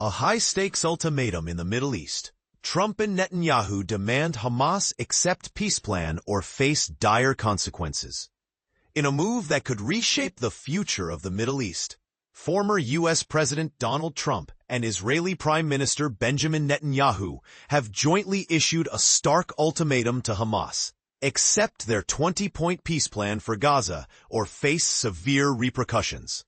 A high-stakes ultimatum in the Middle East. Trump and Netanyahu demand Hamas accept peace plan or face dire consequences. In a move that could reshape the future of the Middle East, former U.S. President Donald Trump and Israeli Prime Minister Benjamin Netanyahu have jointly issued a stark ultimatum to Hamas: accept their 20-point peace plan for Gaza or face severe repercussions.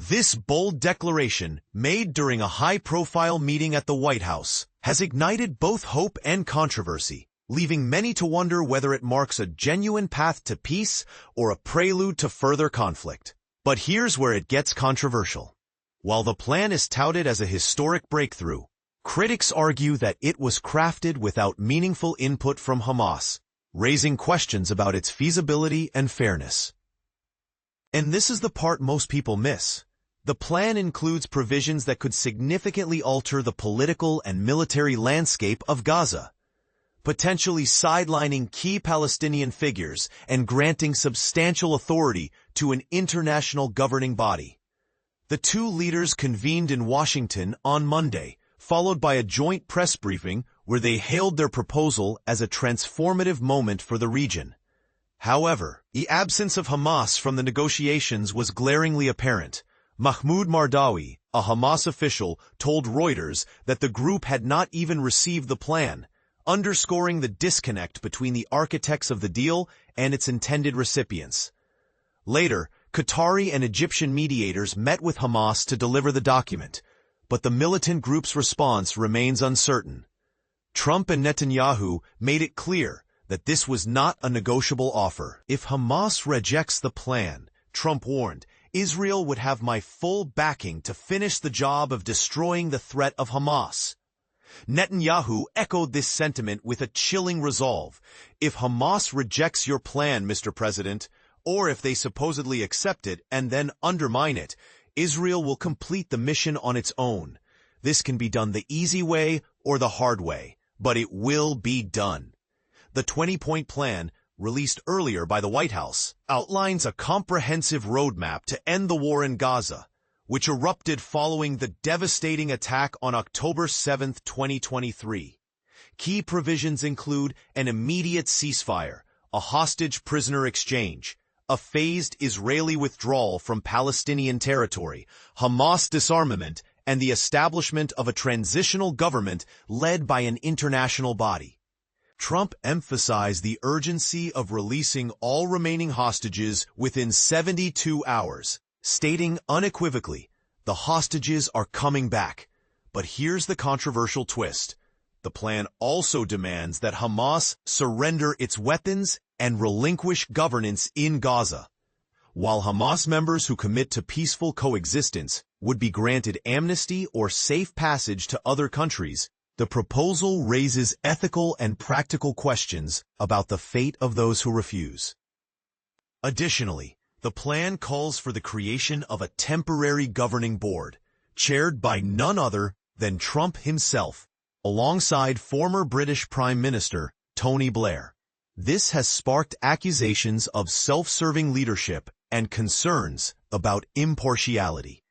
This bold declaration, made during a high-profile meeting at the White House, has ignited both hope and controversy, leaving many to wonder whether it marks a genuine path to peace or a prelude to further conflict. But here's where it gets controversial. While the plan is touted as a historic breakthrough, critics argue that it was crafted without meaningful input from Hamas, raising questions about its feasibility and fairness. And this is the part most people miss. The plan includes provisions that could significantly alter the political and military landscape of Gaza, potentially sidelining key Palestinian figures and granting substantial authority to an international governing body. The two leaders convened in Washington on Monday, followed by a joint press briefing where they hailed their proposal as a transformative moment for the region. However, the absence of Hamas from the negotiations was glaringly apparent. Mahmoud Mardawi, a Hamas official, told Reuters that the group had not even received the plan, underscoring the disconnect between the architects of the deal and its intended recipients. Later, Qatari and Egyptian mediators met with Hamas to deliver the document, but the militant group's response remains uncertain. Trump and Netanyahu made it clear that this was not a negotiable offer. If Hamas rejects the plan, Trump warned, Israel would have my full backing to finish the job of destroying the threat of Hamas. Netanyahu echoed this sentiment with a chilling resolve. If Hamas rejects your plan, Mr. President, or if they supposedly accept it and then undermine it, Israel will complete the mission on its own. This can be done the easy way or the hard way, but it will be done. The 20-point plan, released earlier by the White House, outlines a comprehensive roadmap to end the war in Gaza, which erupted following the devastating attack on October 7, 2023. Key provisions include an immediate ceasefire, a hostage prisoner exchange, a phased Israeli withdrawal from Palestinian territory, Hamas disarmament, and the establishment of a transitional government led by an international body. Trump emphasized the urgency of releasing all remaining hostages within 72 hours, stating unequivocally, the hostages are coming back. But here's the controversial twist. The plan also demands that Hamas surrender its weapons and relinquish governance in Gaza. While Hamas members who commit to peaceful coexistence would be granted amnesty or safe passage to other countries, the proposal raises ethical and practical questions about the fate of those who refuse. Additionally, the plan calls for the creation of a temporary governing board, chaired by none other than Trump himself, alongside former British Prime Minister Tony Blair. This has sparked accusations of self-serving leadership and concerns about impartiality.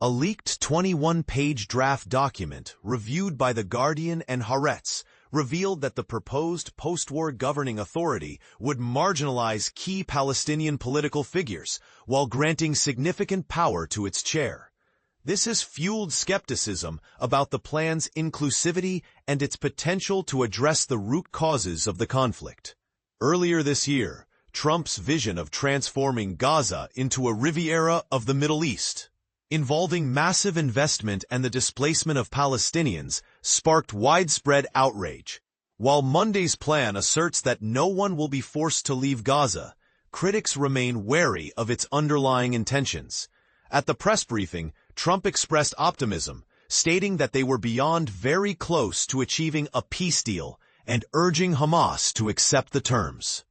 A leaked 21-page draft document reviewed by The Guardian and Haaretz revealed that the proposed post-war governing authority would marginalize key Palestinian political figures while granting significant power to its chair. This has fueled skepticism about the plan's inclusivity and its potential to address the root causes of the conflict. Earlier this year, Trump's vision of transforming Gaza into a Riviera of the Middle East, involving massive investment and the displacement of Palestinians, sparked widespread outrage. While Monday's plan asserts that no one will be forced to leave Gaza, critics remain wary of its underlying intentions. At the press briefing, Trump expressed optimism, stating that they were beyond very close to achieving a peace deal and urging Hamas to accept the terms.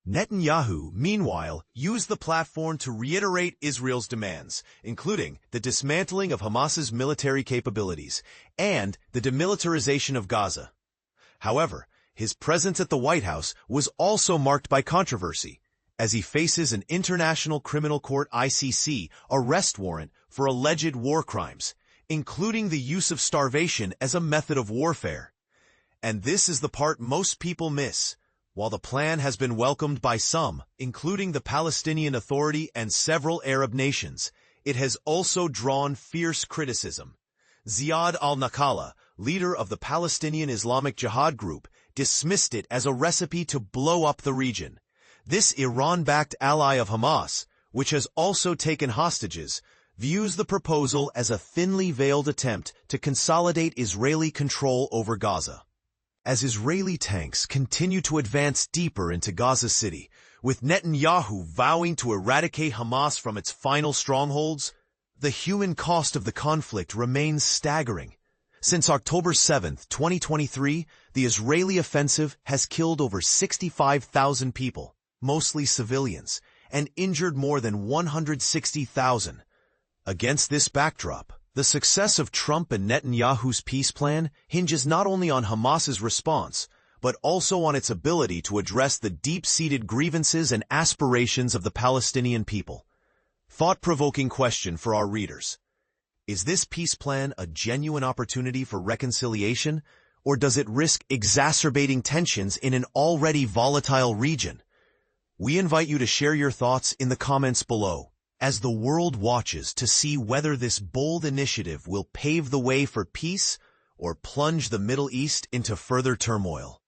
Netanyahu, meanwhile, used the platform to reiterate Israel's demands, including the dismantling of Hamas's military capabilities and the demilitarization of Gaza. However, his presence at the White House was also marked by controversy, as he faces an International Criminal Court (ICC) arrest warrant for alleged war crimes, including the use of starvation as a method of warfare. And this is the part most people miss. While the plan has been welcomed by some, including the Palestinian Authority and several Arab nations, it has also drawn fierce criticism. Ziad al-Nakala, leader of the Palestinian Islamic Jihad group, dismissed it as a recipe to blow up the region. This Iran-backed ally of Hamas, which has also taken hostages, views the proposal as a thinly veiled attempt to consolidate Israeli control over Gaza. As Israeli tanks continue to advance deeper into Gaza City, with Netanyahu vowing to eradicate Hamas from its final strongholds, the human cost of the conflict remains staggering. Since October 7, 2023, the Israeli offensive has killed over 65,000 people, mostly civilians, and injured more than 160,000. Against this backdrop, the success of Trump and Netanyahu's peace plan hinges not only on Hamas's response, but also on its ability to address the deep-seated grievances and aspirations of the Palestinian people. Thought-provoking question for our readers. Is this peace plan a genuine opportunity for reconciliation, or does it risk exacerbating tensions in an already volatile region? We invite you to share your thoughts in the comments below, as the world watches to see whether this bold initiative will pave the way for peace or plunge the Middle East into further turmoil.